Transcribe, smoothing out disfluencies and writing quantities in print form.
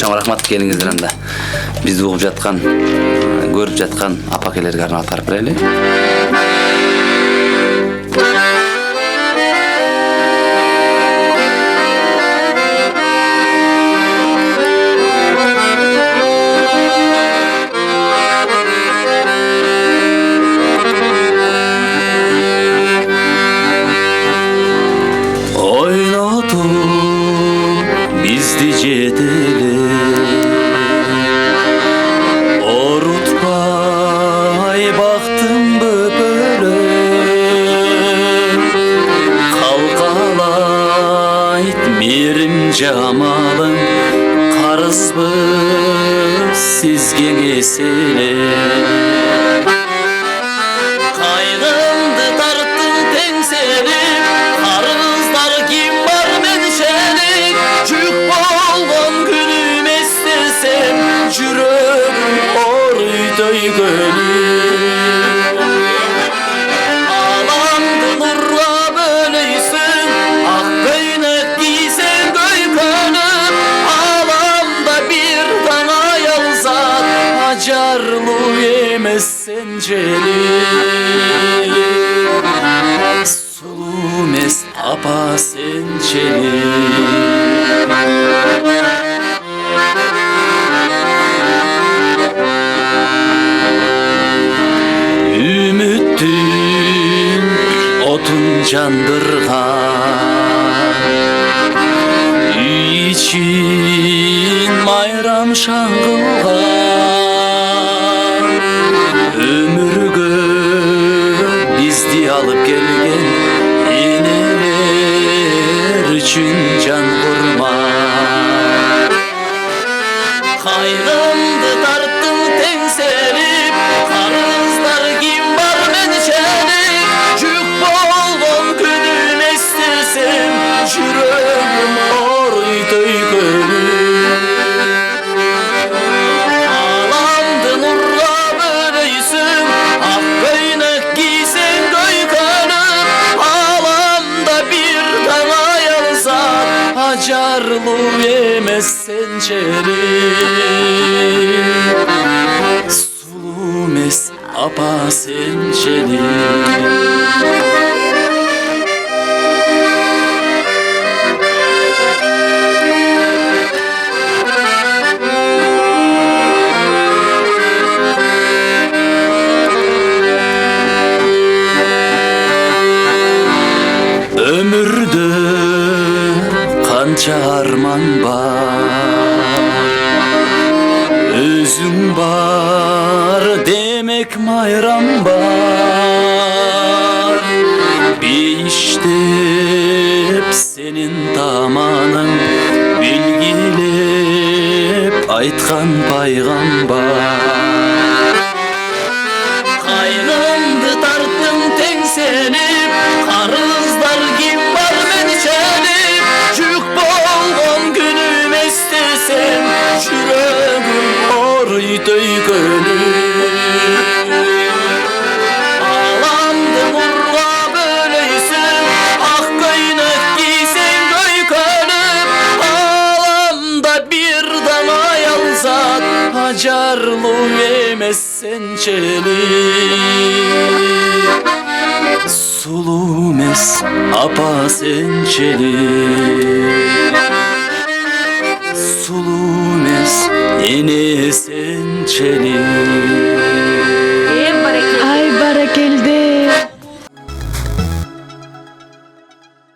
Kançama rahmat gelingizler anda. Bizi uğup жатқан, görüp жатқан apakelerge arnap tarıp bereli. Bizdi cedeli orutpay baktım böyle kalkalayt mirim camalın karızbı sizge gesele kaygımdı tarttım tengselip karızlar kim var menşelik Cük bolgon günüm istesem Jürögüm oruydoy gönül Alamdı nurla böyleysün Ak kıynek giysen göykönüm Alamda bir dana yalzat Acarlı yemezsen celil Sulumes apa sen celil Ümittün otun candırgan Üy için mayram şangılgan Ömürgö bizdi alıp gelgen Eneler üçün can vurma Kaygımdı tarttım tengselip Karızlar kim var menşelik Cük bolgon günüm istesem Jürögüm oruydoy gönül Alamdı nurla böyleysün Ak kıynek giysen göykönüm Alamda bir dana yalzat Acarlı yemezsen celil Sulumes apa sen celil Ömürde kança arman var Özün var demek mayram var Beyiştep senin damanın Bilgilep aytkan paygambar Kaygımdı tarttım tengselip Karızlar kim var menşelik Cük bolgon günüm istesem Jürögüm oruydoy gönül Alamdı nurla böyleysün Ak kıynek giysen göykönüm Alamda bir dana yalzat Acarlı yemezsen celil Sulumes apa sen celil Sulumes ene sen celil Ay barakelde